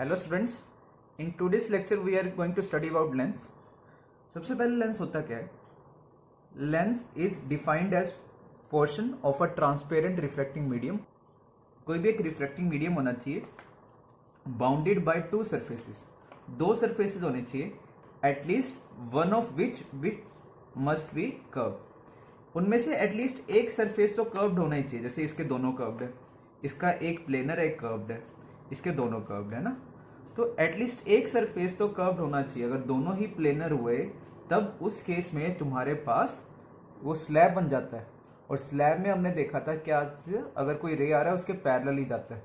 Hello students, in today's lecture we are going to study about lens. सबसे पहले lens होता क्या है? Lens is defined as portion of a transparent reflecting medium. कोई भी एक रिफ्लेक्टिंग मीडियम होना चाहिए बाउंडेड बाय टू सरफेसेस। दो सरफेसेस होने चाहिए, at least one of which must be curve. उनमें से एटलीस्ट एक सरफेस तो कर्व्ड होना ही चाहिए। जैसे इसके दोनों कर्व्ड है, इसका एक प्लेनर है, एक कर्व्ड है, इसके दोनों कर्व्ड है ना। तो एटलीस्ट एक सरफेस तो कर्व्ड होना चाहिए। अगर दोनों ही प्लेनर हुए तब उस केस में तुम्हारे पास वो स्लैब बन जाता है। और स्लैब में हमने देखा था क्या, अगर कोई रे आ रहा है उसके पैरेलल ही जाता है।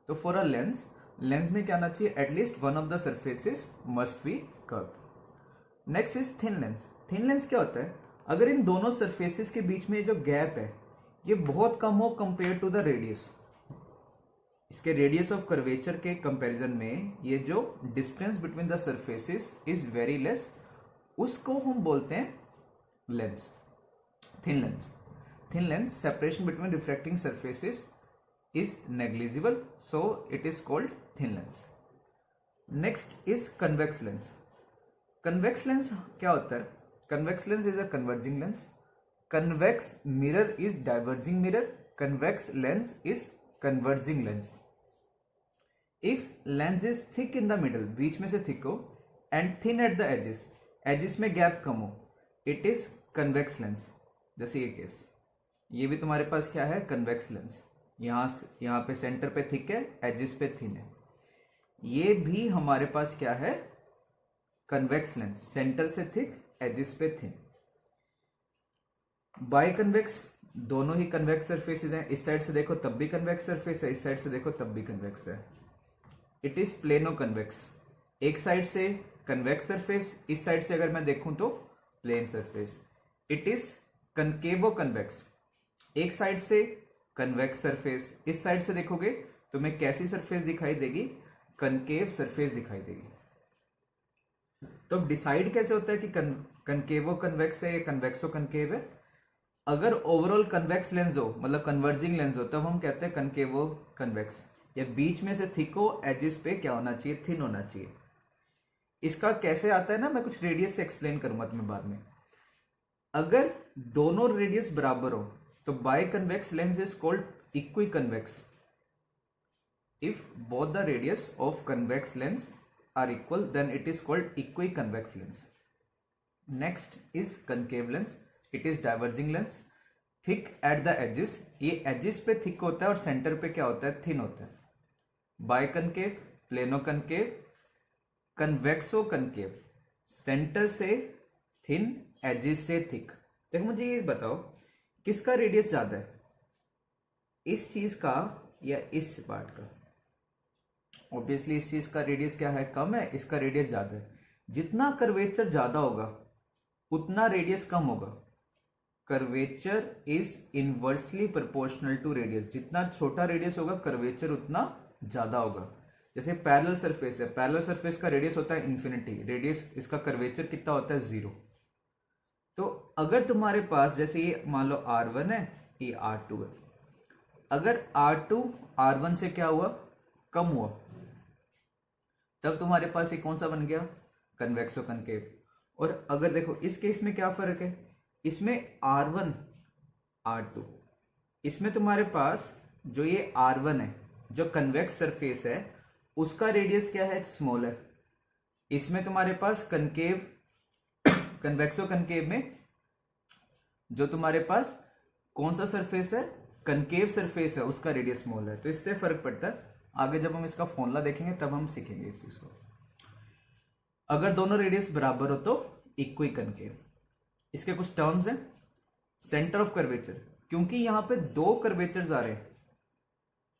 तो फॉर अ लेंस में क्या आना चाहिए? At least one of the surfaces must be curved. Next is thin lens. Thin lens क्या होता है? अगर इन दोनों सरफेसेस के बीच में जो गैप है ये बहुत कम हो कंपेयर टू द रेडियस, इसके रेडियस ऑफ कर्वेचर के कंपैरिजन में ये जो distance between the surfaces is very less, उसको हम बोलते हैं lens, thin lens. Thin lens separation between reflecting surfaces is negligible, so it is called thin lens. Next is convex lens. Convex lens क्या होता है? Convex lens is a converging lens. Convex mirror is diverging mirror. Convex lens is converging lens. If lens is thick in the middle, बीच में से thick हो, and thin at the edges, edges में gap कम हो, it is convex lens. जैसे ये case, ये भी तुम्हारे पास क्या है? convex lens. यहाँ पे सेंटर पे थिक है, एजेस पे थिन है। ये भी हमारे पास क्या है? कन्वेक्स लेंस, सेंटर से थिक, एजेस पे थिन। बाई कन्वेक्स, दोनों ही कन्वेक्स सरफेसेस हैं। इस साइड से देखो तब भी कन्वेक्स सरफेस है, इस साइड से देखो तब भी कन्वेक्स है। It is plano convex. एक साइड से कन्वेक्स सरफेस, इस साइड से अगर मैं देखूं तो plane surface. It is concavo convex. एक साइड से कन्वेक्स सरफेस, इस साइड से देखोगे तो मैं कैसी सरफेस दिखाई देगी? कनकेव सरफेस दिखाई देगी। तो अब डिसाइड कैसे होता है कि कनकेवो कन्वेक्स है या कन्वेक्सो कनकेव है? अगर ओवरऑल कन्वेक्स लेंस हो, मतलब कन्वर्जिंग लेंस हो, तब हम कहते हैं कनकेवो कन्वेक्स। या बीच में से थिक हो, एजेस पे क्या होना चाहिए? थिन होना चाहिए। इसका कैसे आता है ना, मैं कुछ रेडियस से एक्सप्लेन करूंगा तुम्हें बाद में। अगर दोनों रेडियस बराबर हो तो biconvex lens is called equiconvex. If both the radius of convex lens are equal, then it is called equiconvex lens. Next is concave lens. It is diverging lens. Thick at the edges. ये edges पे thick होता है और center पे क्या होता है? thin होता है। Biconcave, planoconcave, convexoconcave. center से thin, edges से thick. देखो मुझे ये बताओ, किसका रेडियस ज्यादा है? इस चीज का या इस पार्ट का? ऑब्वियसली इस चीज का रेडियस क्या है? कम है, इसका रेडियस ज्यादा है। जितना कर्वेचर ज्यादा होगा उतना रेडियस कम होगा। Curvature is inversely proportional to radius. जितना छोटा रेडियस होगा कर्वेचर उतना ज्यादा होगा। जैसे पैरेलल सरफेस है, पैरेलल सरफेस का रेडियस होता है इन्फिनिटी, रेडियस इसका कर्वेचर कितना होता है? 0। तो अगर तुम्हारे पास जैसे ये मान लो R1 है, ये R2 है, अगर R2 R1 से क्या हुआ? कम हुआ, तब तुम्हारे पास ये कौन सा बन गया? कन्वेक्सो कनकेव। और अगर देखो इस केस में क्या फर्क है? इसमें R1 R2, इसमें तुम्हारे पास जो ये R1 है, जो कन्वेक्स सरफेस है, उसका रेडियस क्या है? स्मॉल है। इसमें तुम्हारे पास कनकेव, कन्वेक्सो कनकेव में जो तुम्हारे पास कौन सा सरफेस है? कनकेव सरफेस है, उसका रेडियस स्मॉल है। तो इससे फर्क पड़ता है। आगे जब हम इसका फॉर्मूला देखेंगे तब हम सीखेंगे इस चीज को। अगर दोनों रेडियस बराबर हो तो इक्वी कनकेव। इसके कुछ टर्म्स हैं। सेंटर ऑफ कर्वेचर, क्योंकि यहां पे दो कर्वेचर्स आ रहे हैं,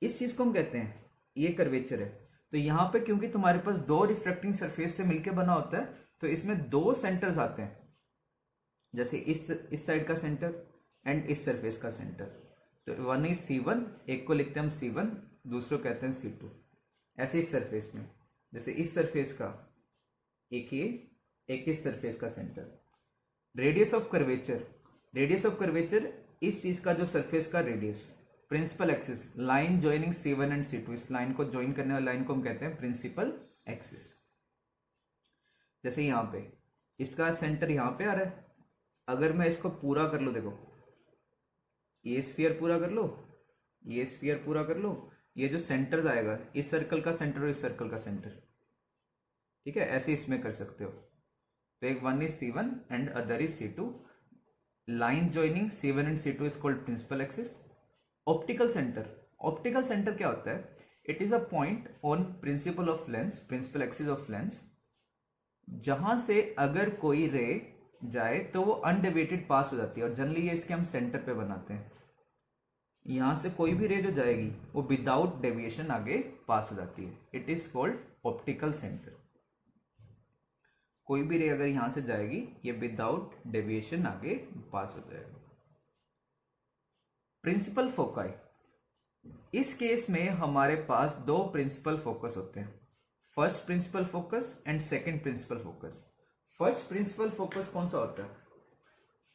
इस चीज को हम कहते हैं ये कर्वेचर है। तो यहां पे क्योंकि तुम्हारे पास दो रिफ्लेक्टिंग सरफेस से मिलकर बना होता है, तो इसमें दो सेंटर्स आते हैं। जैसे इस साइड का सेंटर एंड इस सरफेस का सेंटर। तो वन इज C1, एक को लिखते हैं हम C1, दूसरे को कहते हैं C2। ऐसे इस सरफेस में, जैसे इस सरफेस का एक ये, एक इस सरफेस का centre. Radius of curvature, radius of curvature इस चीज का जो सरफेस का radius, principal axis, line joining C1 and C2, इस लाइन को ज्वाइन करने वाली लाइन को हम कहते हैं प्रिंसिपल एक्सिस। जैसे यहां पे इसका सेंटर यहां पे आ रहा है, अगर मैं इसको पूरा कर लो, देखो ये स्फीयर पूरा कर लो, ये स्फीयर पूरा कर लो, ये जो सेंटर्स आएगा इस सर्कल का सेंटर और इस सर्कल का सेंटर, ठीक है, ऐसे इसमें कर सकते हो। तो एक one is C1 and other is C2, line joining C1 and C2 is called principal axis. Optical centre, optical centre क्या होता है? It is a point on principal of lens, principal axis of lens, जहां से अगर कोई रे जाए तो वो अनडेविएटेड पास हो जाती है, और जनरली ये इसके हम सेंटर पे बनाते हैं। यहां से कोई भी रे जो जाएगी वो विदाउट डेविएशन आगे पास हो जाती है, it is called optical centre. कोई भी रे अगर यहां से जाएगी ये विदाउट डेविएशन आगे पास हो जाएगा। प्रिंसिपल फोकाई, इस केस में हमारे पास दो प्रिंसिपल फोकस होते हैं, first principal focus and second principal focus. First principal focus कौन सा होता है?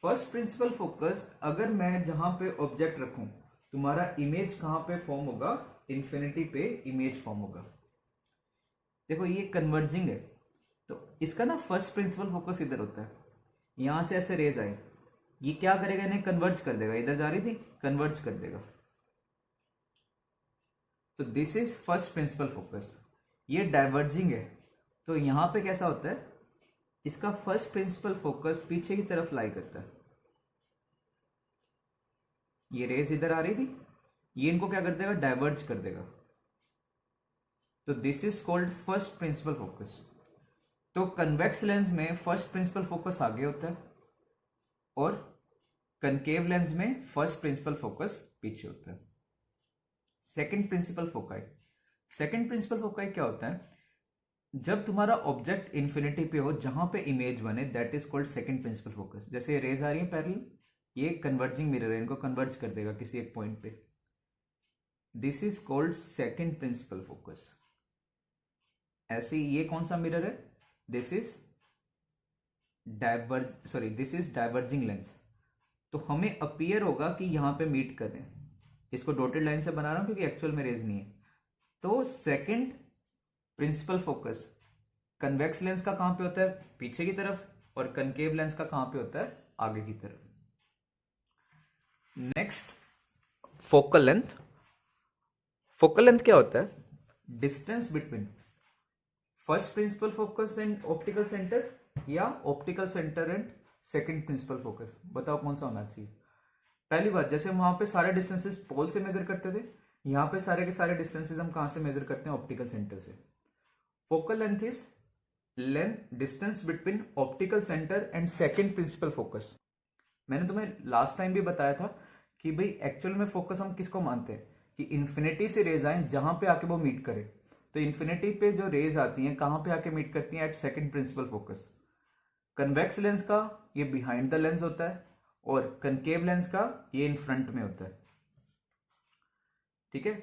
फर्स्ट प्रिंसिपल फोकस, अगर मैं जहां पे ऑब्जेक्ट रखूं, तुम्हारा इमेज कहां पे फॉर्म होगा? इन्फिनिटी पे इमेज फॉर्म होगा। देखो ये कन्वर्जिंग है, तो इसका ना फर्स्ट प्रिंसिपल फोकस इधर होता है। यहां से ऐसे रेज आई, ये क्या करेगा? इन्हें कन्वर्ज कर देगा, इधर जा रही थी कन्वर्ज कर देगा। तो this is first principal focus. ये डाइवर्जिंग है, तो यहां पे कैसा होता है? इसका फर्स्ट प्रिंसिपल फोकस पीछे की तरफ लाई करता है। ये रेज इधर आ रही थी, ये इनको क्या कर देगा? डाइवर्ज कर देगा। तो this is called first principal focus. तो कन्वेक्स लेंस में फर्स्ट प्रिंसिपल फोकस आगे होता है और कनकेव लेंस में फर्स्ट प्रिंसिपल फोकस पीछे होता है। Second principal foci, second principal foci क्या होता है? जब तुम्हारा ऑब्जेक्ट इन्फिनिटी पे हो, जहां पे इमेज बने, that is called second principal focus. जैसे रेज आ रही है पैरेलल, ये कन्वर्जिंग मिरर है, इनको कन्वर्ज कर देगा किसी एक पॉइंट पे, this is called second principal focus. ऐसे ये कौन सा मिरर है? This is diverging lens. तो हमें अपीयर होगा कि यहां पे मीट कर रहे हैं, इसको डॉटेड लाइन से बना रहा हूं क्योंकि एक्चुअल में रेज नहीं है। तो second principal focus convex lens का कहां पे होता है? पीछे की तरफ, और कनकेव लेंस का कहां पे होता है? आगे की तरफ। Next, focal length. Focal length क्या होता है? Distance between first principal focus and optical centre, या optical centre and second principal focus. बताओ कौन सा होना चाहिए? पहली बात, जैसे हम वहां पे सारे डिस्टेंसेस पोल से मेजर करते थे, यहां पे सारे के सारे डिस्टेंसेस हम कहां से मेजर करते हैं? ऑप्टिकल सेंटर से। Focal length is length distance between optical centre and second principal focus. मैंने तुम्हें लास्ट टाइम भी बताया था कि भाई एक्चुअल में फोकस हम किसको मानते हैं? कि इन्फिनिटी से रेज आए, जहां पे आके वो मीट करे। तो इन्फिनिटी पे जो रेज आती हैं कहां पे आके मीट करती हैं? At second principal focus. Convex lens का ये बिहाइंड द लेंस होता है, और कनकेव लेंस का ये इन फ्रंट में होता है, ठीक है।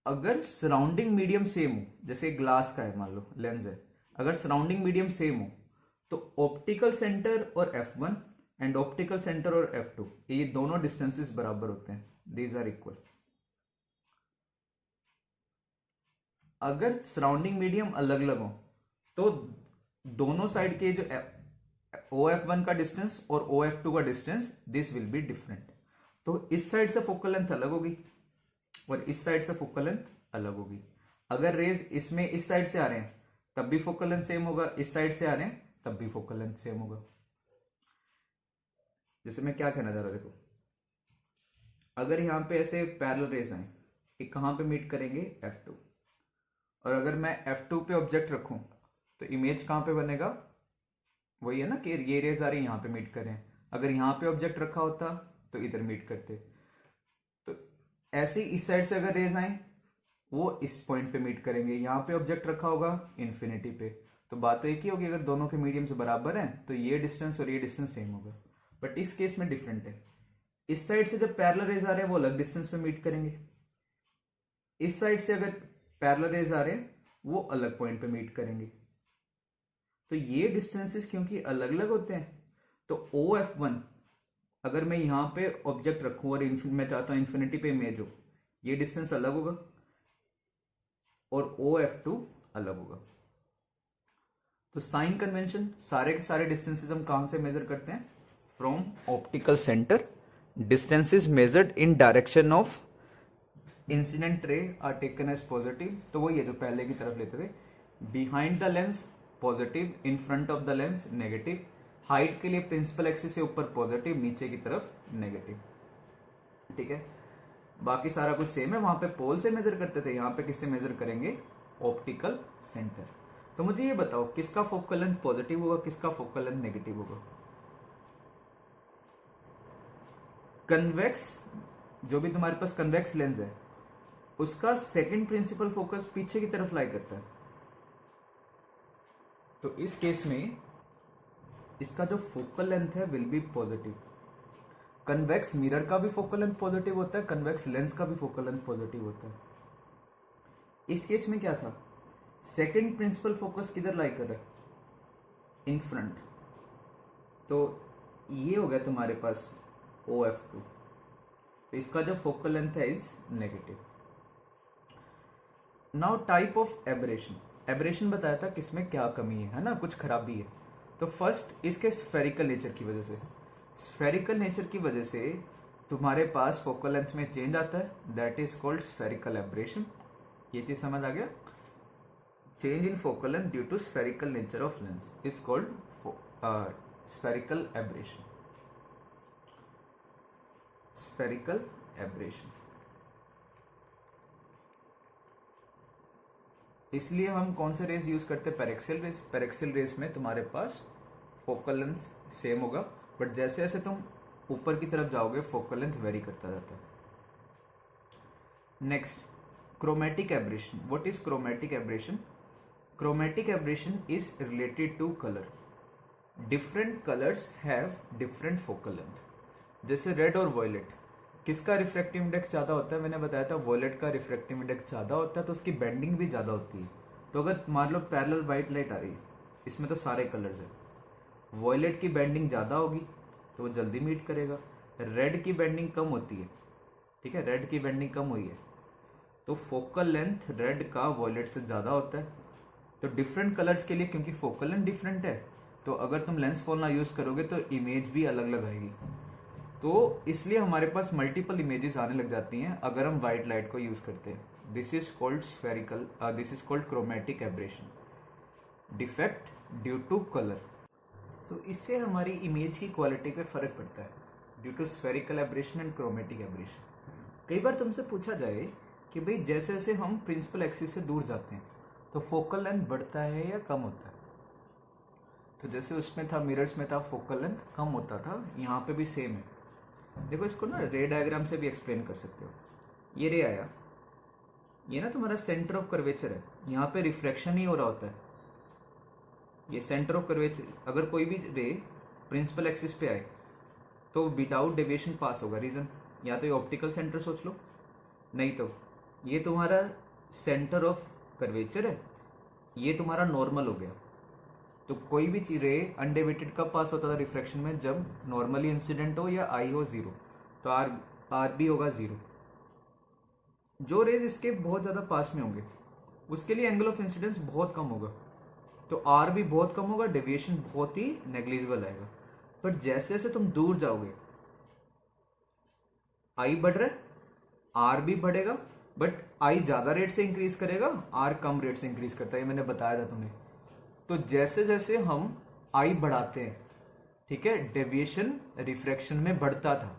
अगर सराउंडिंग मीडियम सेम हो, जैसे ग्लास का है, मान लो लेंस है, अगर सराउंडिंग मीडियम सेम हो, तो ऑप्टिकल सेंटर और F1 एंड ऑप्टिकल सेंटर और F2, ये दोनों डिस्टेंसेस बराबर होते हैं, दीज आर इक्वल। अगर सराउंडिंग मीडियम अलग अलग हो, तो दोनों साइड के जो OF1 का डिस्टेंस और OF2 का distance, this will be different. तो इस साइड से फोकल लेंथ अलग होगी और इस साइड से फोकल लेंथ अलग होगी। अगर रेज इसमें इस साइड से आ रहे हैं तब भी फोकल लेंथ सेम होगा, इस साइड से आ रहे हैं तब भी फोकल लेंथ सेम होगा। जैसे मैं क्या कहना चाह रहा हूं, देखो अगर यहां पे ऐसे पैरेलल रेज आए, ये कहां पे मीट करेंगे? F2। और अगर मैं F2 पे ऑब्जेक्ट रखूं तो इमेज कहां पे बनेगा? वही है ना कि ये रेज आ रही है, यहां पे मीट कर रहे हैं। अगर यहां पे ऑब्जेक्ट रखा होता तो इधर मीट करते। तो ऐसे ही इस साइड से अगर रेज आए, वो इस पॉइंट पे मीट करेंगे। यहां पे ऑब्जेक्ट रखा होगा इन्फिनिटी पे, तो बात तो एक ही होगी, अगर दोनों के मीडियम्स बराबर हैं तो ये डिस्टेंस और ये डिस्टेंस सेम होगा। बट इस केस में डिफरेंट है, इस साइड से जब पैरेलल रेज आ रहे हैं वो अलग डिस्टेंस पे मीट करेंगे, इस साइड से अगर पैरेलल रेज आ रहे हैं वो अलग पॉइंट पे मीट करेंगे। तो ये डिस्टेंसेस क्योंकि अलग अलग होते हैं, तो OF1 अगर मैं यहाँ पे ऑब्जेक्ट रखूँ और मैं चाहता हूँ इन्फिनिटी पे इमेज हो, ये डिस्टेंस अलग होगा और OF2 अलग होगा। तो साइन कन्वेंशन, सारे के सारे डिस्टेंसेस हम कहाँ से मेजर करते हैं? From optical centre. Distance is measured in direction of incident ray are taken as positive, तो वही है जो पहले की तरफ लेते थे। Behind the lens positive, in front of the lens negative. Height के लिए प्रिंसिपल एक्सिस से ऊपर पॉजिटिव, नीचे की तरफ नेगेटिव। ठीक है, बाकी सारा कुछ सेम है। वहां पे पोल से मेजर करते थे, यहाँ पे किससे मेजर करेंगे? Optical centre. तो मुझे ये बताओ किसका फोकल लेंथ पॉजिटिव होगा, किसका फोकल लेंथ नेगेटिव होगा? कन्वेक्स, जो भी तुम्हारे पास कन्वेक्स लेंस है उसका सेकंड प्रिंसिपल फोकस पीछे की तरफ लाई करता है। तो इस केस में इसका जो फोकल लेंथ है will be positive. Convex mirror का भी फोकल लेंथ पॉजिटिव होता है, कन्वेक्स लेंस का भी फोकल लेंथ पॉजिटिव होता है। इस केस में क्या था? सेकंड प्रिंसिपल फोकस किधर लाई कर रहा है? In front. तो ये हो गया तुम्हारे पास OF2। तो इसका जो फोकल लेंथ है is negative. Now type of aberration. Aberration बताया था किसमें क्या कमी है ना, कुछ खराबी है। तो फर्स्ट इसके स्फेरिकल नेचर की वजह से, स्फेरिकल नेचर की वजह से तुम्हारे पास फोकल लेंथ में चेंज आता है, that is called spherical aberration. ये चीज समझ आ गया? Change in focal length due to spherical nature of lens is called spherical aberration. Spherical aberration. इसलिए हम कौन से रेज यूज करते हैं? Paraxial raise. पैरेक्सियल रेज में तुम्हारे पास फोकल लेंथ सेम होगा, बट जैसे जैसे तुम ऊपर की तरफ जाओगे फोकल लेंथ वेरी करता जाता है। Next, chromatic aberration. What is chromatic aberration? Chromatic aberration is related to colour. Different colours have different focal length. जैसे रेड और वॉयलेट, किसका रिफ्रैक्टिव इंडेक्स ज़्यादा होता है? मैंने बताया था वॉयलेट का रिफ्रैक्टिव इंडेक्स ज़्यादा होता है, तो उसकी बेंडिंग भी ज़्यादा होती है। तो अगर मान लो पैरेलल वाइट लाइट आ रही है, इसमें तो सारे कलर्स है, वॉयलेट की बेंडिंग ज़्यादा होगी तो वो जल्दी मीट करेगा। रेड की बेंडिंग कम होती है, ठीक है, रेड की बेंडिंग कम हुई है तो फोकल लेंथ रेड का वॉयलेट से ज़्यादा होता है। तो डिफरेंट कलर्स के लिए, क्योंकि फोकल लेंथ डिफरेंट है, तो अगर तुम लेंस फॉर्मूला यूज़ करोगे तो इमेज भी अलग अलग आएगी। तो इसलिए हमारे पास मल्टीपल इमेजेस आने लग जाती हैं अगर हम वाइट लाइट को यूज़ करते हैं। This is called spherical, this is called chromatic aberration, defect due to colour. तो इससे हमारी इमेज की क्वालिटी पे फर्क पड़ता है, due to spherical aberration and chromatic aberration. कई बार तुमसे पूछा जाए कि भाई जैसे जैसे हम प्रिंसिपल एक्सिस से दूर जाते हैं तो फोकल लेंथ बढ़ता है या कम होता है? तो जैसे उसमें था, मिरर्स में था, फोकल लेंथ कम होता था, यहाँ पे भी सेम है। देखो इसको ना रे डायग्राम से भी एक्सप्लेन कर सकते हो। ये रे आया, ये ना तुम्हारा सेंटर ऑफ कर्वेचर है, यहाँ पे रिफ्रैक्शन ही हो रहा होता है। ये सेंटर ऑफ कर्वेचर, अगर कोई भी रे प्रिंसिपल एक्सिस पे आए तो विदाउट डेविएशन पास होगा। रीजन, या तो ये ऑप्टिकल सेंटर सोच लो, नहीं तो ये तुम्हारा सेंटर ऑफ कर्वेचर है, ये तुम्हारा नॉर्मल हो गया। तो कोई भी रे अनडेविएटेड कब पास होता था रिफ्रैक्शन में? जब नॉर्मली इंसिडेंट हो या आई हो 0, तो आर बी होगा 0। जो रेज इसके बहुत ज़्यादा पास में होंगे उसके लिए एंगल ऑफ इंसिडेंस बहुत कम होगा, तो आर भी बहुत कम होगा, डेविएशन बहुत ही नेग्लिजिबल आएगा। पर जैसे जैसे तुम दूर जाओगे आई बढ़ रहा है, आर भी बढ़ेगा, बट आई ज़्यादा रेट से इंक्रीज करेगा, आर कम रेट से इंक्रीज करता है, ये मैंने बताया था तुम्हें। तो जैसे जैसे हम आई बढ़ाते हैं, ठीक है, डेविएशन रिफ्रैक्शन में बढ़ता था।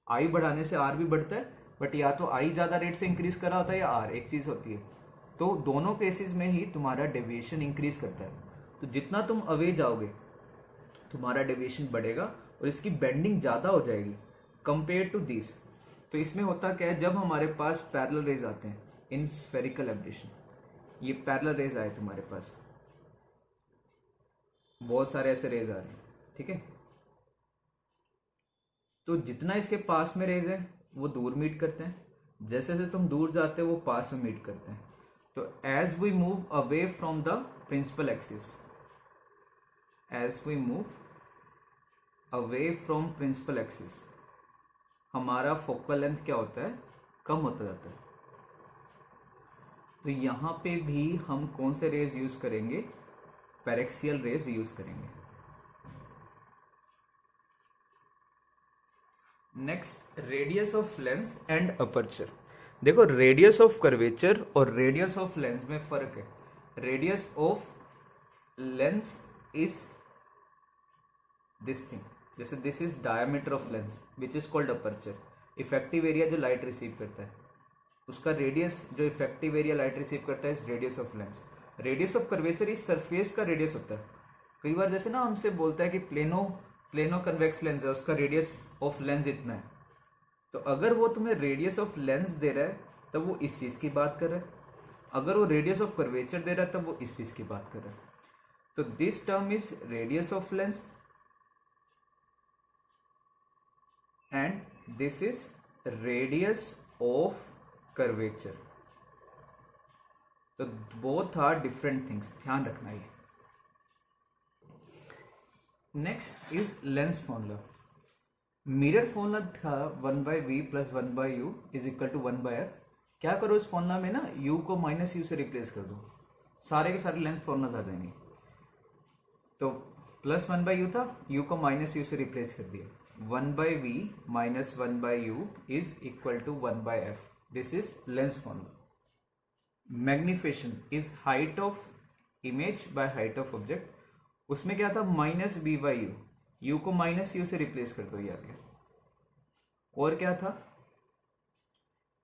आई बढ़ाने से आर भी बढ़ता है, बट या तो आई ज्यादा रेट से इंक्रीज कर रहा होता है या आर, एक चीज होती है। तो दोनों केसेस में ही तुम्हारा डेविएशन इंक्रीज करता है। तो जितना तुम अवे जाओगे तुम्हारा डेविएशन बढ़ेगा और इसकी बेंडिंग ज्यादा हो जाएगी कंपेयर टू दिस। तो इसमें होता क्या है, जब हमारे पास पैरेलल रेज आते हैं इन स्फेरिकल एब्रेशन, ये पैरेलल रेज आए तुम्हारे पास, बहुत सारे ऐसे रेज आ रहे हैं, ठीक है, तो जितना इसके पास में रेज है वो दूर मीट करते हैं, जैसे जैसे तुम दूर जाते हो वो पास में मीट करते हैं। तो as we move away from the principal axis, as we move away from principal axis हमारा फोकल लेंथ क्या होता है, कम होता जाता है। तो यहां पे भी हम कौन से रेज यूज करेंगे, पैरेक्सियल रेज यूज करेंगे। Next, radius of lens and aperture. देखो रेडियस ऑफ कर्वेचर और रेडियस ऑफ लेंस में फर्क है। Radius of lens is this thing, जैसे this is diameter of lens which is called aperture. Effective area जो light receive करता है उसका रेडियस, जो इफेक्टिव एरिया लाइट रिसीव करता है is radius of lens. Radius of curvature इस surface का रेडियस होता है। कई बार जैसे ना हमसे बोलता है कि प्लेनो कन्वेक्स लेंस है, उसका रेडियस ऑफ लेंस इतना है। तो अगर वो तुम्हें रेडियस ऑफ लेंस दे रहा है तब वो इस चीज की बात कर रहा है, अगर वो रेडियस ऑफ कर्वेचर दे रहा है तब वो इस चीज की बात कर रहा है। तो this term is radius of lens and this is radius of curvature। तो both are different things, ध्यान रखना ये। Next is lens formula. Mirror formula था 1/v + 1/u = 1/f। क्या करो इस फॉर्मूला में ना u को -u से रिप्लेस कर दो, सारे के सारे लेंस फॉर्मूलाज आ जाएंगे। तो +1/u था, u को -u से रिप्लेस कर दिया। 1/v - 1/u = 1/f। This is lens formula. Magnification is height of image by height of object। उसमें क्या था, -b/u, u को -u से रिप्लेस कर दो, ये आ गया। और क्या था,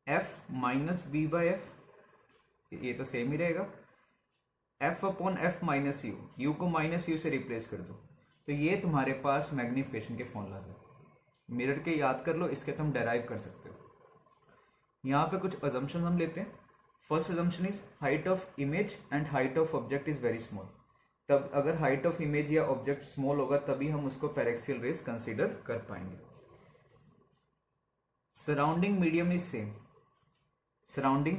f - b/f, ये तो सेम ही रहेगा। f/f - u, u को -u से रिप्लेस कर दो। तो ये तुम्हारे पास मैग्निफिकेशन के फॉर्मूलाज है। मिरर के याद कर लो, इसके तुम डेराइव कर सकते हो। यहाँ पे कुछ अजम्पशन हम लेते हैं। First assumption is height of image and height of object is very small. तब अगर हाइट ऑफ इमेज या ऑब्जेक्ट स्मॉल होगा तभी हम उसको पैरेक्सियल रेज कंसीडर कर पाएंगे। Surrounding medium is same, surrounding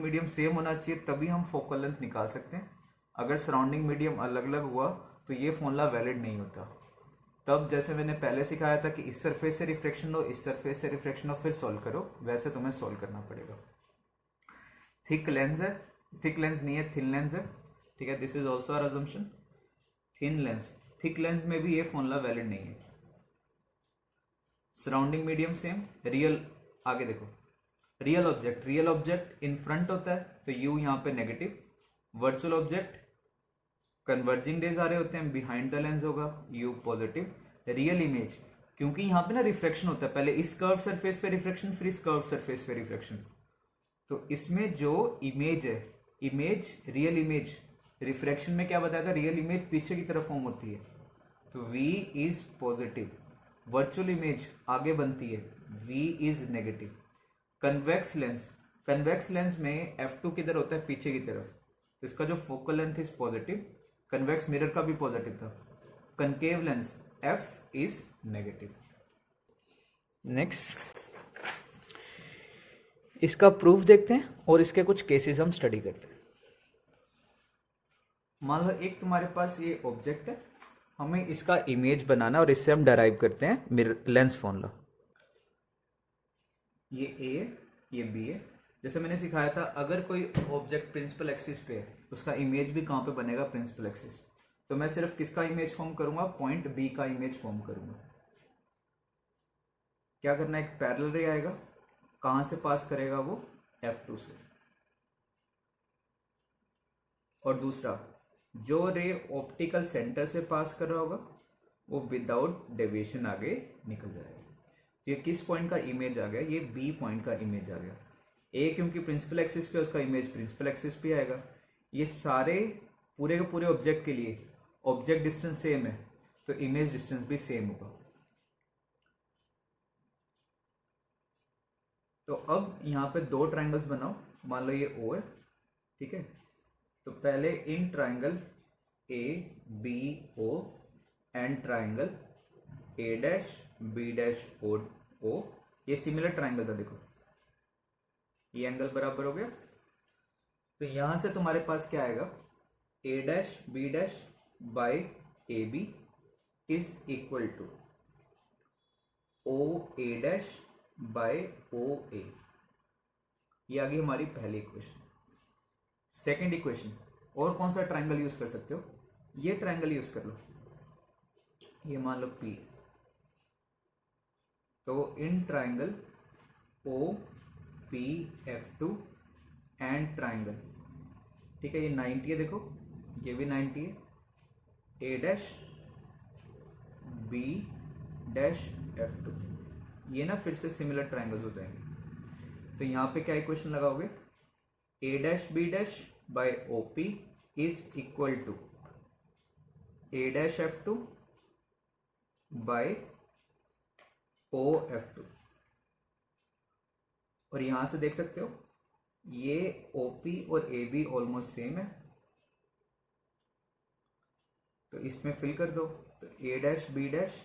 medium same होना चाहिए तभी हम फोकल लेंथ निकाल सकते हैं। अगर सराउंडिंग मीडियम अलग अलग हुआ तो ये फॉर्मूला वैलिड नहीं होता। तब जैसे मैंने पहले सिखाया था कि इस सरफेस से रिफ्लेक्शन लो, इस सरफेस से रिफ्लेक्शन लो, फिर सॉल्व करो, वैसे तुम्हें सॉल्व करना पड़ेगा। थिक लेंस है, थिक लेंस नहीं है, थिन लेंस है, ठीक है। This is also our assumption. Thin lens, thick lens में भी ये फॉर्मूला वैलिड नहीं है। Surrounding medium same. रियल, आगे देखो, रियल ऑब्जेक्ट इन फ्रंट होता है तो यू यहाँ पे negative. Virtual object converging rays आ रहे होते हैं, बिहाइंड द लेंस होगा, यू पॉजिटिव। रियल इमेज, क्योंकि यहाँ पे ना रिफ्लेक्शन होता है, पहले इस कर्व सरफेस पे रिफ्लेक्शन, फिर इस कर्व सरफेस पे रिफ्लेक्शन। तो इसमें जो इमेज है, इमेज, रियल इमेज, रिफ्लेक्शन में क्या बताया था, रियल इमेज पीछे की तरफ फॉर्म होती है तो V is positive. Virtual image आगे बनती है, V is negative. Convex lens में F2 किधर होता है, पीछे की तरफ, तो इसका जो focal length is positive. Convex mirror का भी पॉजिटिव था। Concave lens F is negative. Next, इसका प्रूफ देखते हैं और इसके कुछ केसेस हम स्टडी करते हैं। मान लो एक तुम्हारे पास ये ऑब्जेक्ट है, हमें इसका इमेज बनाना और इससे हम डराइव करते हैं मिरर लेंस फॉर्मूला। ये A है, ये B है। जैसे मैंने सिखाया था, अगर कोई ऑब्जेक्ट प्रिंसिपल एक्सिस पे है उसका इमेज भी कहाँ पे बनेगा, प्रिंसिपल एक्सिस। तो मैं सिर्फ किसका इमेज फॉर्म करूंगा, पॉइंट B का इमेज फॉर्म करूंगा। क्या करना है, एक पैरेलल रे आएगा, कहां से पास करेगा वो, F2 से। और दूसरा, जो रे ऑप्टिकल सेंटर से पास कर रहा होगा वो विदाउट डेविएशन आगे निकल जाएगा। ये किस पॉइंट का इमेज आ गया, ये B पॉइंट का इमेज आ गया। A क्योंकि प्रिंसिपल एक्सिस पे, उसका इमेज प्रिंसिपल एक्सिस पे आएगा। ये सारे पूरे के पूरे ऑब्जेक्ट के लिए ऑब्जेक्ट डिस्टेंस सेम है तो इमेज डिस्टेंस भी सेम होगा। तो अब यहाँ पे दो ट्राइंगल्स बनाओ, मान लो ये O है, ठीक है। तो पहले in triangle ABO and triangle A', B', ये सिमिलर ट्राइंगल था, देखो ये एंगल बराबर हो गया। तो यहां से तुम्हारे पास क्या आएगा, A', B' by AB is equal to O A dash by O A. ये आ गई हमारी पहली इक्वेशन। सेकेंड इक्वेशन, और कौन सा ट्राइंगल यूज कर सकते हो, ये ट्राइंगल यूज कर लो, ये मान लो P। तो in triangle O P F two and triangle, ठीक है, ये 90 है, देखो ये भी 90 है, A dash B dash F two, ये ना फिर से सिमिलर ट्राइंगल्स हो जाएंगे। तो यहाँ पे क्या इक्वेशन लगाओगे, A dash B dash by O P is equal to A dash F two by O F two. और यहां से देख सकते हो ये OP और AB ऑलमोस्ट सेम है, तो इसमें फिल कर दो। तो A dash B dash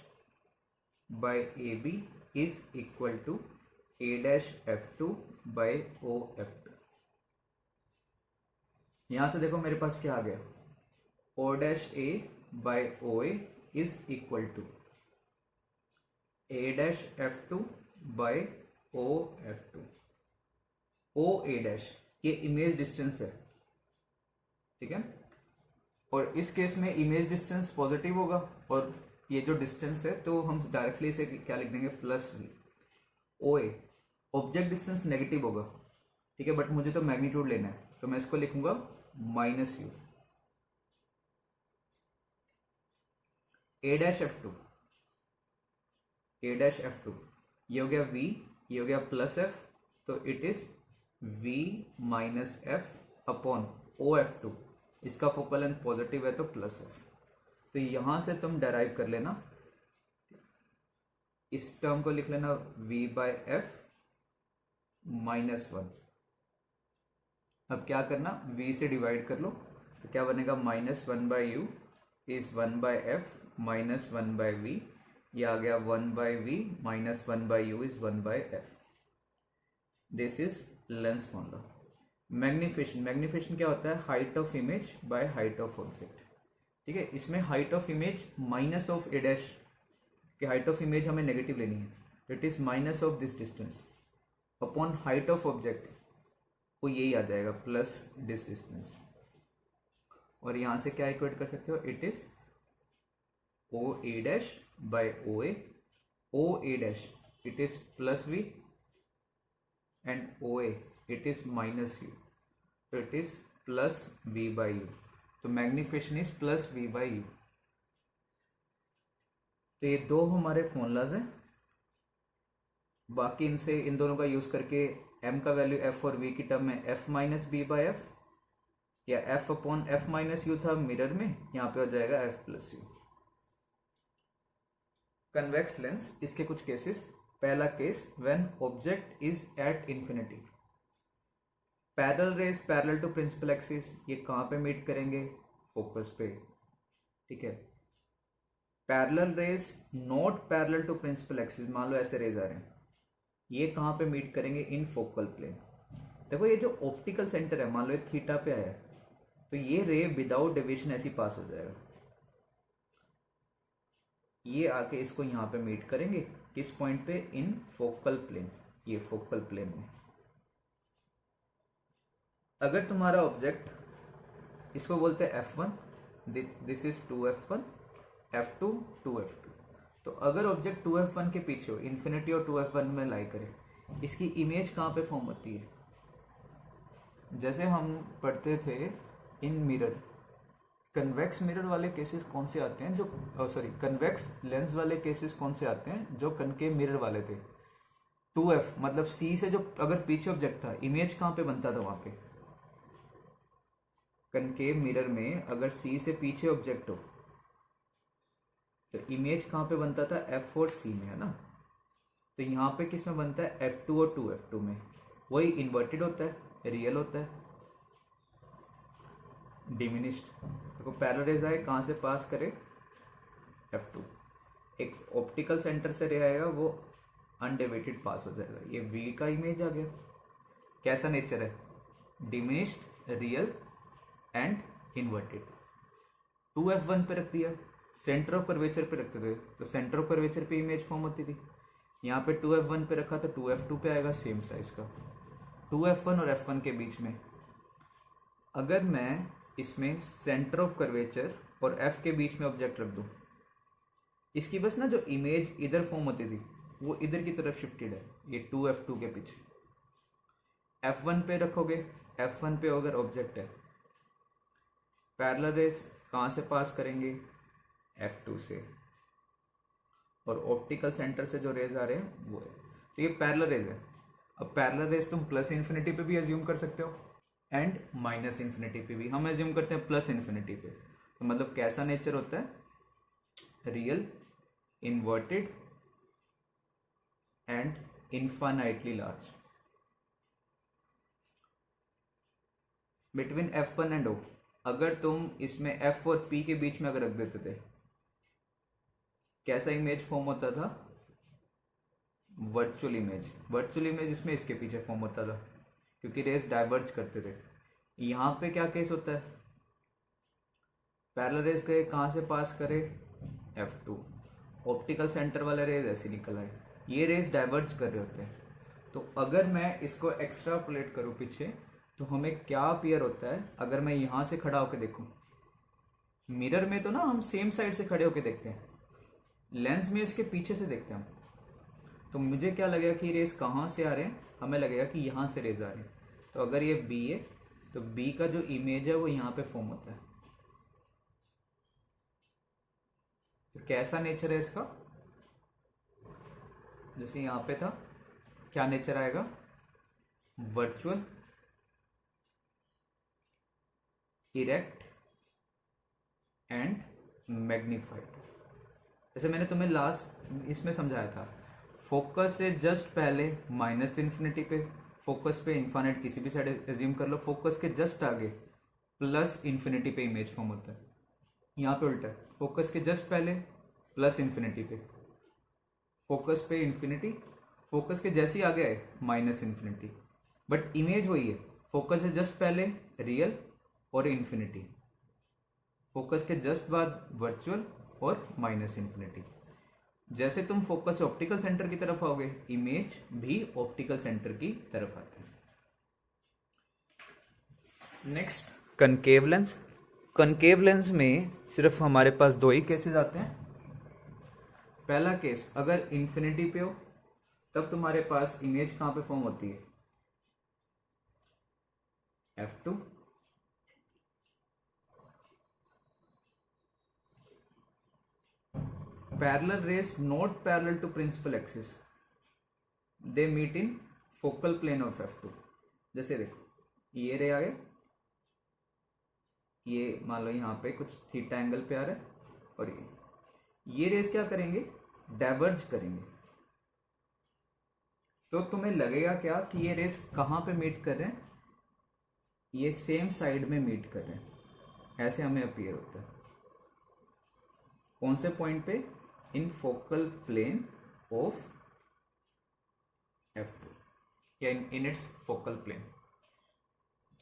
by AB is equal to A dash F2 by O F2। यहां से देखो मेरे पास क्या आ गया, O dash A by OA is equal to A dash F2 by O F2। O A dash ये image distance है, ठीक है, और इस केस में इमेज डिस्टेंस पॉजिटिव होगा और ये जो डिस्टेंस है तो हम डायरेक्टली इसे क्या लिख देंगे, plus V। O A object distance negative होगा, ठीक है, बट मुझे तो मैग्नीट्यूड लेना है तो मैं इसको लिखूंगा minus U। A dash F two, A dash F two, ये हो गया V, ये हो गया प्लस F, तो it is V minus F upon O F two. इसका फोकल लेंथ पॉजिटिव है तो प्लस F। तो यहां से तुम डेराइव कर लेना, इस टर्म को लिख लेना V बाय F माइनस 1। अब क्या करना, V से डिवाइड कर लो, तो क्या बनेगा, minus 1 by U is 1 by F minus 1 by V। ये आ गया 1 by V minus 1 by U is 1 by F। This is lens formula. Magnification, magnification क्या होता है, height of image by height of object, ठीक है। इसमें height of image minus of A dash, कि हाइट ऑफ इमेज हमें negative लेनी है, तो it is minus of this distance upon height of object, वो यही आ जाएगा प्लस दिस डिस्टेंस। और यहां से क्या इक्वेट कर सकते हो, it is O A dash by O A, O A dash it is plus V and OA it is minus U, so it is plus V by U। तो magnification is plus V by U। तो ये दो हमारे formulas हैं, बाकी इनसे इन दोनों का यूज करके m का वैल्यू f और v की टर्म में f minus B by F, या f upon f minus U था मिरर में, यहां पे हो जाएगा f plus U. Convex lens, इसके कुछ केसेस। पहला case, when object is at infinity, parallel rays parallel to principal axis, ये कहां पे मीट करेंगे, फोकस पे, ठीक है। Parallel rays not parallel to principal axis, मान लो ऐसे रेज आ रहे हैं, ये कहां पे मीट करेंगे, इन फोकल प्लेन। देखो ये जो ऑप्टिकल सेंटर है, मान लो ये थीटा पे है, तो ये रे विदाउट डेविएशन ऐसी पास हो जाएगा, ये आके इसको यहां पे मीट करेंगे, किस पॉइंट पे, इन फोकल प्लेन, ये फोकल प्लेन में। अगर तुम्हारा ऑब्जेक्ट, इसको बोलते हैं F1, this is 2F1, F2 2F2। तो अगर ऑब्जेक्ट 2F1 के पीछे हो, इन्फिनिटी और 2F1 में लाई करे, इसकी इमेज कहां पे फॉर्म होती है, जैसे हम पढ़ते थे इन मिरर, कन्वेक्स मिरर वाले केसेस कौन से आते हैं, जो सॉरी कन्वेक्स लेंस वाले केसेस कौन से आते हैं, जो कनकेव मिरर वाले थे। 2F मतलब C से जो अगर पीछे ऑब्जेक्ट था, इमेज कहां पे बनता था, वहां पे कनकेव मिरर में अगर C से पीछे ऑब्जेक्ट हो तो इमेज कहां पे बनता था, F और C में, है ना। तो यहां पे किस में बनता है, F2 और 2F2 में। वही इन्वर्टेड होता है, रियल होता है, डिमिनिश्ड। देखो पैरेलल रेज आए, कहां से पास करे, F2, एक ऑप्टिकल सेंटर से रे आएगा, वो अनडेविएटेड पास हो जाएगा, ये V का इमेज आ गया। कैसा नेचर है, diminished, real and inverted. 2F1 पे रख दिया, सेंटर ऑफ कर्वेचर पे रखते थे तो सेंटर ऑफ कर्वेचर पे इमेज फॉर्म होती थी। यहाँ पे 2f1 पे रखा तो 2f2 पे आएगा सेम साइज का। 2f1 और f1 के बीच में अगर मैं इसमें सेंटर ऑफ कर्वेचर और f के बीच में ऑब्जेक्ट रख दूं, इसकी बस ना जो इमेज इधर फॉर्म होती थी वो इधर की तरफ शिफ्टेड है, ये 2f2 के पीछे। f1 पे रखोगे, f1 पे अगर ऑब्जेक्ट है, पैरेलल रेस कहाँ से पास करेंगे, f2 से, और ऑप्टिकल सेंटर से जो रेज आ रहे हैं वो है, तो ये पैरेलल रेज है। अब पैरेलल रेज तुम प्लस इन्फिनिटी पे भी एज्यूम कर सकते हो एंड माइनस इन्फिनिटी पे भी। हम एज्यूम करते हैं प्लस इन्फिनिटी पे, तो मतलब कैसा नेचर होता है, real, inverted and infinitely large. Between f1 and o, अगर तुम इसमें f और p के बीच में अगर रख देते थे, कैसा इमेज फॉर्म होता था, वर्चुअल इमेज। वर्चुअल इमेज इसमें इसके पीछे फॉर्म होता था क्योंकि रेस डाइवर्ज करते थे। यहाँ पे क्या केस होता है, पैरेलल रेस गए, कहाँ से पास करे, f2, ऑप्टिकल सेंटर वाले रेस ऐसे निकल आए, ये रेस डाइवर्ज कर रहे होते हैं। तो अगर मैं इसको एक्स्ट्रापोलेट करूँ पीछे, तो हमें क्या अपीयर होता है, अगर मैं यहाँ से खड़ा होकर देखूँ, मिरर में तो ना हम सेम साइड से खड़े होकर देखते हैं, लेंस में इसके पीछे से देखते हैं हम, तो मुझे क्या लगेगा कि रेस कहाँ से आ रहे हैं, हमें लगेगा कि यहाँ से रेज आ रहे हैं। तो अगर ये B है तो B का जो इमेज है वो यहाँ पे फॉर्म होता है। तो कैसा नेचर है इसका, जैसे यहाँ पे था, क्या नेचर आएगा, वर्चुअल, इरेक्ट एंड मैग्नीफाइड। जैसे मैंने तुम्हें लास्ट इसमें समझाया था, फोकस से जस्ट पहले माइनस इन्फिनिटी पे, फोकस पे इन्फाइनाइट किसी भी साइड एज्यूम कर लो, फोकस के जस्ट आगे प्लस इन्फिनिटी पे इमेज फॉर्म होता है। यहाँ पे उल्टा है, फोकस के जस्ट पहले प्लस इन्फिनिटी पे, फोकस पे इन्फिनिटी, फोकस के जैसे ही आगे आए माइनस इन्फिनिटी, बट इमेज वही है, फोकस से जस्ट पहले रियल और इन्फिनिटी, फोकस के जस्ट बाद वर्चुअल और माइनस इन्फिनिटी। जैसे तुम फोकस से ऑप्टिकल सेंटर की तरफ आओगे, इमेज भी ऑप्टिकल सेंटर की तरफ आती है। Next, concave lens. Concave lens में सिर्फ हमारे पास दो ही केसेस आते हैं। पहला केस, अगर इन्फिनिटी पे हो तब तुम्हारे पास इमेज कहां पे फॉर्म होती है, f2, parallel rays not parallel to principal axis, they meet in focal plane of f2। जैसे देखो, ये रे आए, ये मान लो यहाँ पे कुछ थीटा एंगल पे आ रहा है, और ये रेस क्या करेंगे, डाइवर्ज करेंगे। तो तुम्हें लगेगा क्या कि ये रेस कहाँ पे मीट कर रहे हैं, ये सेम साइड में मीट कर रहे हैं, ऐसे हमें अपीयर होता है। कौन से पॉइंट पे, इन फोकल प्लेन ऑफ f2 या इन इट्स फोकल प्लेन।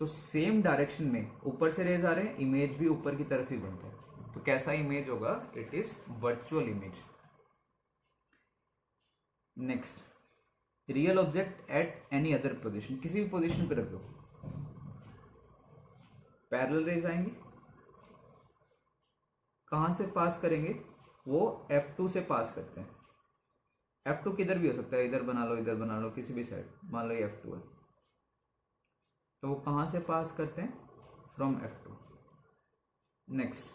तो सेम डायरेक्शन में ऊपर से रेज आ रहे हैं, इमेज भी ऊपर की तरफ ही बनता है। तो कैसा इमेज होगा, it is virtual image. Next, real object at any other position, किसी भी पोजीशन पे रख दो, पैरेलल रेज आएंगे, कहां से पास करेंगे, वो f2 से पास करते हैं। f2 किधर भी हो सकता है, इधर बना लो, इधर बना लो, किसी भी साइड, मान लो ये f2 है, तो वो कहां से पास करते हैं, फ्रॉम f2। नेक्स्ट,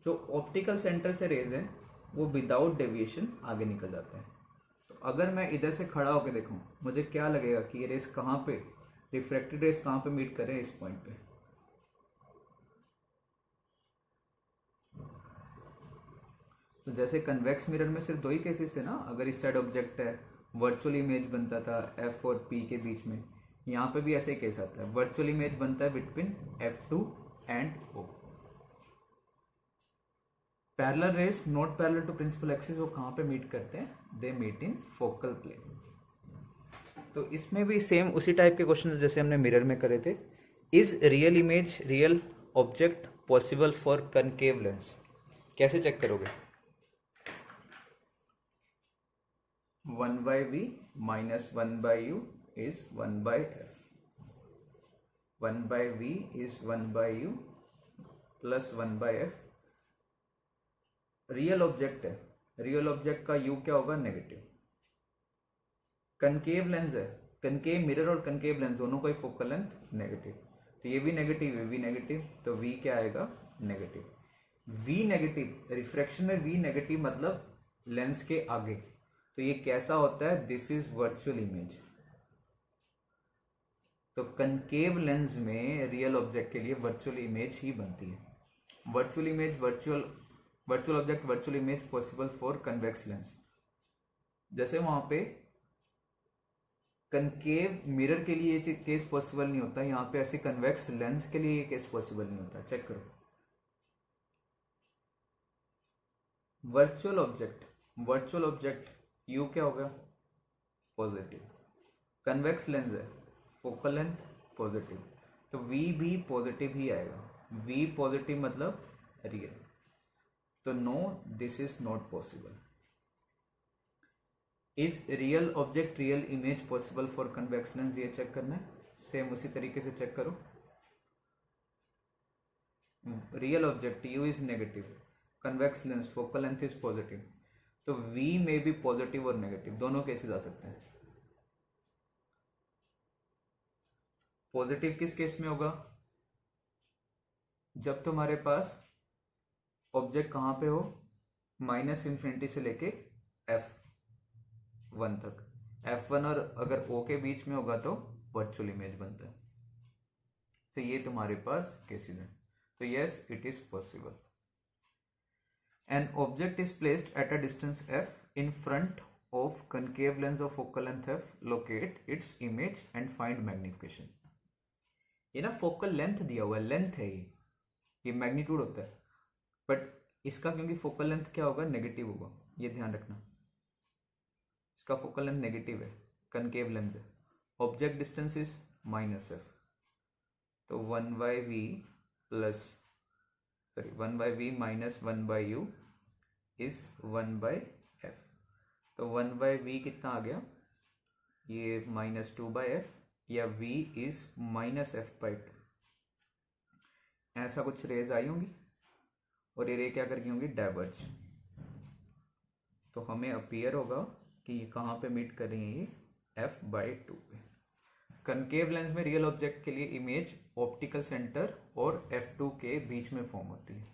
जो ऑप्टिकल सेंटर से रेज है वो विदाउट डेविएशन आगे निकल जाते हैं। तो अगर मैं इधर से खड़ा होकर देखूं, मुझे क्या लगेगा कि ये रेस कहां पे, रिफ्रैक्टेड रेस कहां पे मीट कर रहे हैं, इस पॉइंट पे। तो जैसे कन्वेक्स मिरर में सिर्फ दो ही केसेस है ना, अगर इस साइड ऑब्जेक्ट है, वर्चुअल इमेज बनता था f और p के बीच में, यहाँ पे भी ऐसे ही केस आता है, वर्चुअल इमेज बनता है between f2 and o। Parallel rays not parallel to principal axis, वो कहाँ पे मीट करते हैं, they meet in focal plane. तो इसमें भी सेम उसी टाइप के क्वेश्चन जैसे हमने मिरर में करे थे। Is real image, real object possible for concave lens, कैसे चेक करोगे, 1 by v minus 1 by u is 1 by f. 1 by v is 1 by u plus 1 by f. Real object है, real object का u क्या होगा? Negative. Concave lens है, concave mirror और concave lens दोनों का फोकल लेंथ नेगेटिव, तो ये भी नेगेटिव है, v नेगेटिव, तो v क्या आएगा? नेगेटिव. v नेगेटिव, रिफ्रैक्शन में v नेगेटिव मतलब लेंस के आगे, तो ये कैसा होता है? This is virtual image. तो कनकेव लेंस में रियल ऑब्जेक्ट के लिए वर्चुअल इमेज ही बनती है. Virtual image, virtual object, virtual image possible for convex lens. जैसे वहां पे कनकेव मिरर के लिए ये केस पॉसिबल नहीं होता, यहाँ पे ऐसे कन्वेक्स लेंस के लिए ये केस पॉसिबल नहीं होता. चेक करो. वर्चुअल ऑब्जेक्ट u क्या होगा? पॉजिटिव. कन्वेक्स लेंस है, फोकल लेंथ पॉजिटिव, तो v भी पॉजिटिव ही आएगा. v पॉजिटिव मतलब रियल. तो no, this is not possible. Is real object real image possible for convex lens? ये चेक करना है. सेम उसी तरीके से चेक करो. Real object u is negative, convex lens focal length is positive, तो v में भी पॉजिटिव और नेगेटिव दोनों केसेस आ सकते हैं. पॉजिटिव किस केस में होगा? जब तुम्हारे पास ऑब्जेक्ट कहां पे हो? माइनस इन्फिनिटी से लेके f1 तक. f1 और अगर o के बीच में होगा तो वर्चुअल इमेज बनता है. तो ये तुम्हारे पास केसेस हैं. तो yes, it is possible. An object is placed at a distance f in front of concave lens of focal length f. Locate its image and find magnification. ये ना फोकल लेंथ दिया हुआ है, लेंथ है ये magnitude होता है, but इसका क्योंकि फोकल लेंथ क्या होगा? नेगेटिव होगा. ये ध्यान रखना, इसका फोकल लेंथ नेगेटिव है, कनकेव लेंस है. Object distance is minus F, तो 1 by v minus 1 by u is 1 by f. तो 1 by v कितना आ गया? ये -2 by f, या v is -f/2. ऐसा कुछ रेज आई होंगी और ये रे क्या कर गई होंगी? डाइवर्ज. तो हमें अपीयर होगा कि ये कहाँ पे मीट कर रही है? ये f/2 पे. कनकेव लेंस में रियल ऑब्जेक्ट के लिए इमेज ऑप्टिकल सेंटर और f2 के बीच में फॉर्म होती है.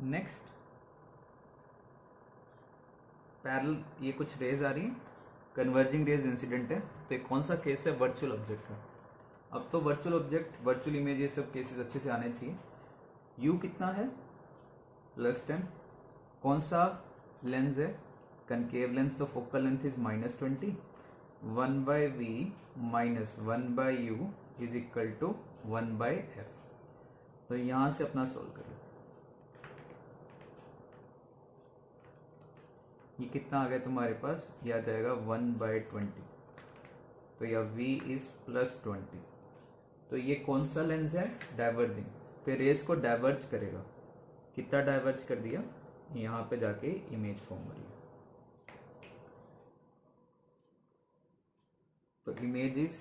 नेक्स्ट, पैरेलल, ये कुछ रेज आ रही है, कन्वर्जिंग रेज इंसिडेंट है. तो ये कौन सा केस है? वर्चुअल ऑब्जेक्ट का. अब तो वर्चुअल ऑब्जेक्ट, वर्चुअल इमेज, ये सब केसेस अच्छे से आने चाहिए. u कितना है? +10. कौन सा लेंस है? कनकेव लेंस, तो focal length is -20. 1 by v minus 1 by u is equal to 1 by f. तो यहां से अपना सोल्व कर लो. ये कितना आ गया तुम्हारे पास? ये आ जाएगा 1 by 20. तो यह v इज +20. तो ये कौन सा लेंस है? डाइवर्जिंग. तो रेस को डाइवर्ज करेगा. कितना डाइवर्ज कर दिया? यहां पे जाके इमेज फॉर्म हो रही है. तो इमेज इज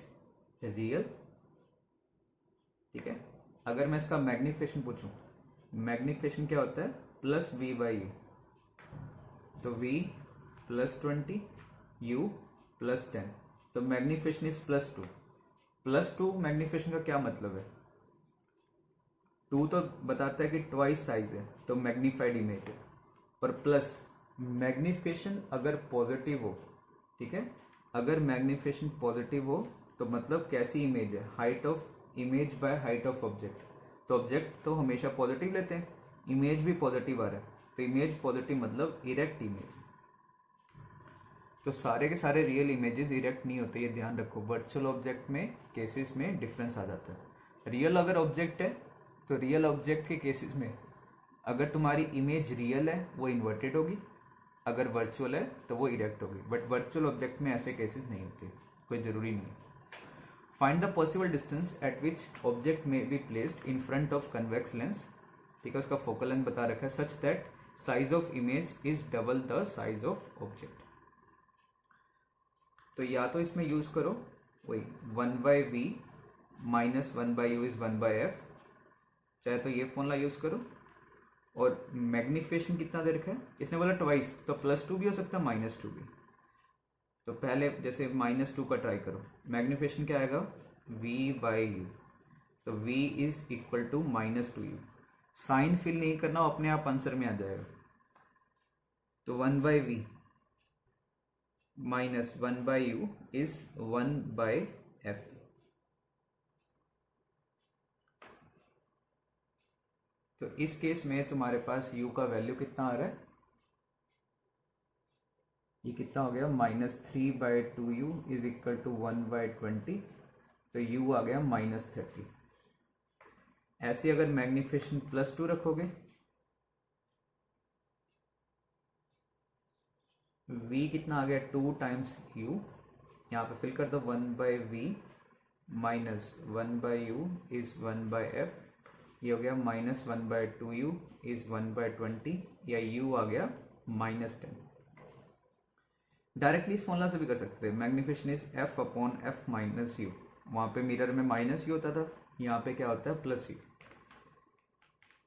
रियल. ठीक है. अगर मैं इसका मैग्निफिकेशन पूछूं, मैग्निफिकेशन क्या होता है? +v/u. तो v +20, u +10. तो मैग्निफिकेशन इज +2. +2 मैग्निफिकेशन का क्या मतलब है? 2 तो बताता है कि ट्वाइस साइज है, तो मैग्नीफाइड इमेज है. और प्लस मैग्निफिकेशन अगर पॉजिटिव हो, ठीक है, अगर मैग्निफिकेशन पॉजिटिव हो तो मतलब कैसी इमेज है? Height of image by height of object. तो ऑब्जेक्ट तो हमेशा पॉजिटिव लेते हैं, इमेज भी पॉजिटिव आ रहा है, तो इमेज पॉजिटिव मतलब इरेक्ट इमेज. तो सारे के सारे रियल इमेजेस इरेक्ट नहीं होते, ये ध्यान रखो. वर्चुअल ऑब्जेक्ट में केसेस में डिफरेंस आ जाता है. रियल अगर ऑब्जेक्ट है तो रियल ऑब्जेक्ट के केसेस में अगर तुम्हारी इमेज रियल है वो इन्वर्टेड होगी, अगर वर्चुअल है तो वो इरेक्ट होगी. बट वर्चुअल ऑब्जेक्ट में ऐसे केसेस नहीं होते, कोई जरूरी नहीं. Find the possible distance at which object may be placed in front of convex lens. ठीक है, उसका फोकल लेंथ बता रखा है, such that size of image is double the size of object. तो या तो इसमें यूज करो वही 1/v minus 1/u is 1/f, चाहे तो ये फॉर्मूला यूज करो। और मैग्निफिकेशन कितना दे रखा है, इसने बोला ट्वाइस, तो +2 भी हो सकता है -2 भी। तो पहले जैसे -2 का ट्राई करो, मैग्निफिकेशन क्या आएगा v/u, तो v is equal to -2u। Sign fill नहीं करना, अपने आप आंसर में आ जाएगा। तो 1/v minus 1/u is 1/f। तो इस केस में तुम्हारे पास u का वैल्यू कितना आ रहा है, ये कितना हो गया -3/2u इज इक्वल टू 1/20, तो u आ गया -30। ऐसे अगर मैग्निफिकेशन +2 रखोगे, v कितना आ गया 2 टाइम्स u, यहाँ पे फिल कर दो 1/v minus 1/u is 1/f, ये हो गया -1/2u इज 1/20, या u आ गया -10। डायरेक्टली इस फॉर्मूला से भी कर सकते हैं, magnification is f/f minus u, वहाँ पे मिरर में -u होता था, यहाँ पे क्या होता है +u।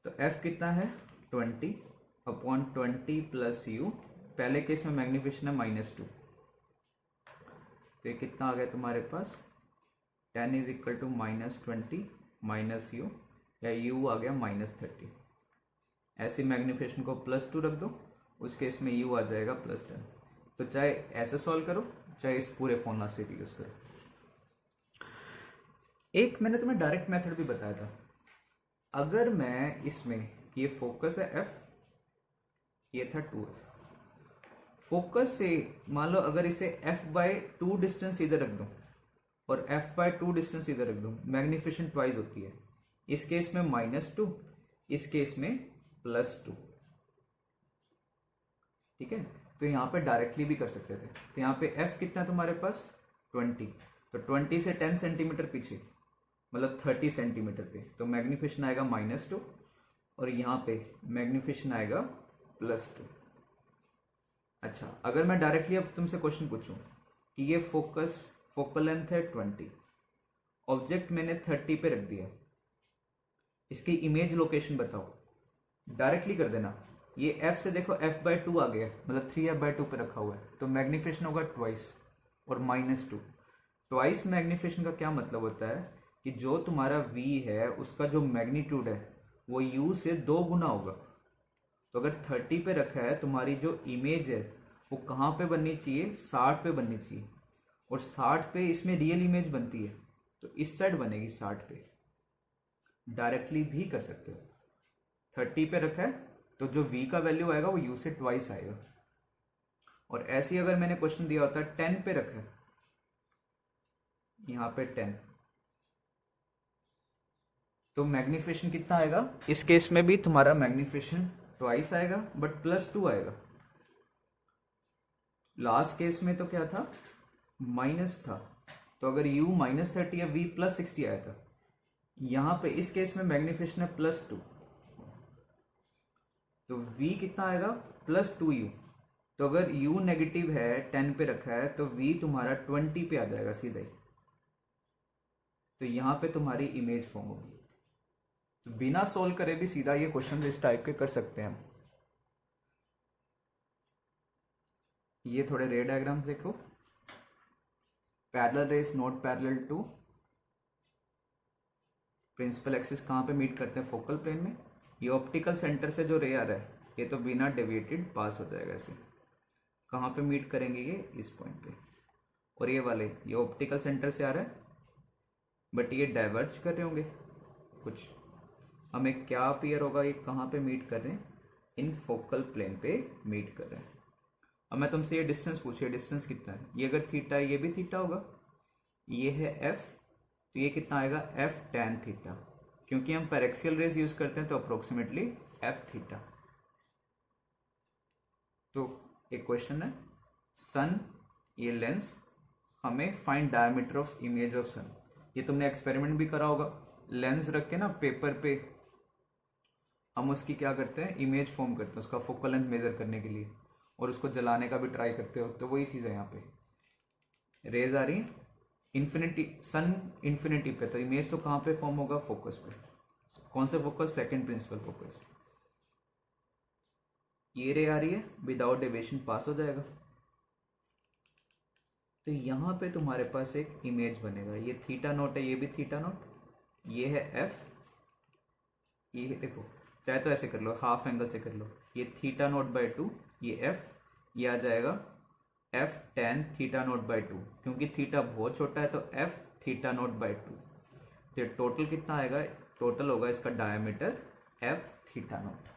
तो f कितना है 20/20 प्लस u, पहले केस में मैग्निफिकेशन है -2, तो ये कितना आ गया तुम्हारे पास 10 is equal to -20 minus u, या u आ गया -30। ऐसे मैग्निफिकेशन को +2 रख दो, उस केस में u आ जाएगा +10। तो चाहे ऐसे सॉल्व करो, चाहे इस पूरे फॉर्मूला से भी यूज करो। एक मैंने तुम्हें डायरेक्ट मेथड भी बताया था, अगर मैं इसमें, ये फोकस है f, ये था 2f, फोकस से मान लो अगर इसे f/2 डिस्टेंस इधर रख दूं और f/2 डिस्टेंस इधर रख दूं, मैग्निफिकेशन ट्वाइस होती है। इस केस में -2, इस केस में +2, ठीक है। तो यहाँ पे डायरेक्टली भी कर सकते थे। तो यहाँ पे f कितना है तुम्हारे पास 20, तो 20 से 10 सेंटीमीटर पीछे, मतलब 30 सेंटीमीटर पे, तो मैग्निफिकेशन आएगा -2, और यहाँ पे मैग्निफिकेशन आएगा +2। अच्छा, अगर मैं डायरेक्टली अब तुमसे क्वेश्चन पूछूं कि ये फोकल लेंथ है 20, ऑब्जेक्ट मैंने 30 पे रख दिया, इसकी इमेज लोकेशन बताओ, डायरेक्टली कर देना। ये f से देखो f/2 आ गया, मतलब 3f/2 पे रखा हुआ है, तो मैग्निफिकेशन होगा ट्वाइस और -2। ट्वाइस मैग्निफिकेशन का क्या मतलब होता है कि जो तुम्हारा v है उसका जो मैग्नीट्यूड है वो u से 2 गुना होगा। तो अगर 30 पे रखा है, तुम्हारी जो इमेज है वो कहाँ पे बननी चाहिए 60 पे बननी चाहिए, और 60 पे इसमें रियल इमेज बनती है, तो इस साइड बनेगी 60 पे। डायरेक्टली भी कर सकते हो, 30 पे रखा है तो जो v का वैल्यू आएगा वो u से ट्वाइस आएगा। और ऐसे ही अगर मैंने क्वेश्चन दिया होता है 10 पे रखा है, यहाँ पे 10, तो मैग्निफिकेशन कितना आएगा, इस केस में भी तुम्हारा मैग्निफिकेशन ट्वाइस आएगा बट +2 आएगा। लास्ट केस में तो क्या था, माइनस था, तो अगर u -30 या v +60 आया था, यहाँ पे इस केस में मैग्निफिकेशन है +2, तो v कितना आएगा +2u। तो अगर u नेगेटिव है 10 पे रखा है, तो v तुम्हारा 20 पे आ जाएगा सीधा ही, तो यहाँ पे तुम्हारी इमेज फॉर्म होगी। तो बिना सोल्व करे भी सीधा ये क्वेश्चन इस टाइप के कर सकते हैं हम। ये थोड़े रे डायग्राम्स देखो, parallel rays not parallel to principal axis कहाँ पे मीट करते हैं, फोकल प्लेन में। ये ऑप्टिकल सेंटर से जो रे आ रहा है ये तो बिना डेविएटेड पास हो जाएगा ऐसे। कहाँ पे मीट करेंगे ये, इस पॉइंट पे। और ये वाले ये ऑप्टिकल सेंटर से आ रहा है बट ये डाइवर्ज कर रहे होंगे कुछ, हमें क्या अपीयर होगा, ये कहाँ पे मीट कर रहे हैं, इन फोकल प्लेन पे मीट कर रहे हैं। अब मैं तुमसे ये डिस्टेंस पूछिए, डिस्टेंस कितना है, ये अगर थीटा है ये भी थीटा होगा, ये है f, तो ये कितना आएगा f tan थीटा, क्योंकि हम पैरेक्सियल रेज यूज करते हैं तो अप्रोक्सीमेटली f थीटा। तो एक क्वेश्चन है, सन ये लेंस, हमें find diameter of image of sun. ये तुमने एक्सपेरिमेंट भी करा होगा, लेंस रख के ना पेपर पे हम उसकी क्या करते हैं, इमेज फॉर्म करते हैं उसका फोकल लेंथ मेजर करने के लिए, और उसको जलाने का भी ट्राई करते हो। तो वही चीज़ है यहाँ पे, रेज आ रही है इन्फिनिटी, सन इन्फिनिटी पे, तो इमेज तो कहाँ पे फॉर्म होगा, फोकस पे। कौन से फोकस, सेकंड प्रिंसिपल फोकस। ये रे आ रही है, विदाउट डेविएशन पास हो जाएगा। तो यहाँ पे तुम्हारे पास एक इमेज बनेगा, ये थीटा नोट है, ये भी थीटा नोट, ये है एफ, ये देखो चाहे तो ऐसे कर लो, हाफ एंगल से कर लो, ये थीटा नोट बाई 2, ये एफ, ये आ जाएगा F tan theta note by 2, क्योंकि थीटा बहुत छोटा है तो एफ थीटा नोट बाई 2। तो टोटल कितना आएगा, टोटल होगा इसका डायमीटर एफ थीटा नोट।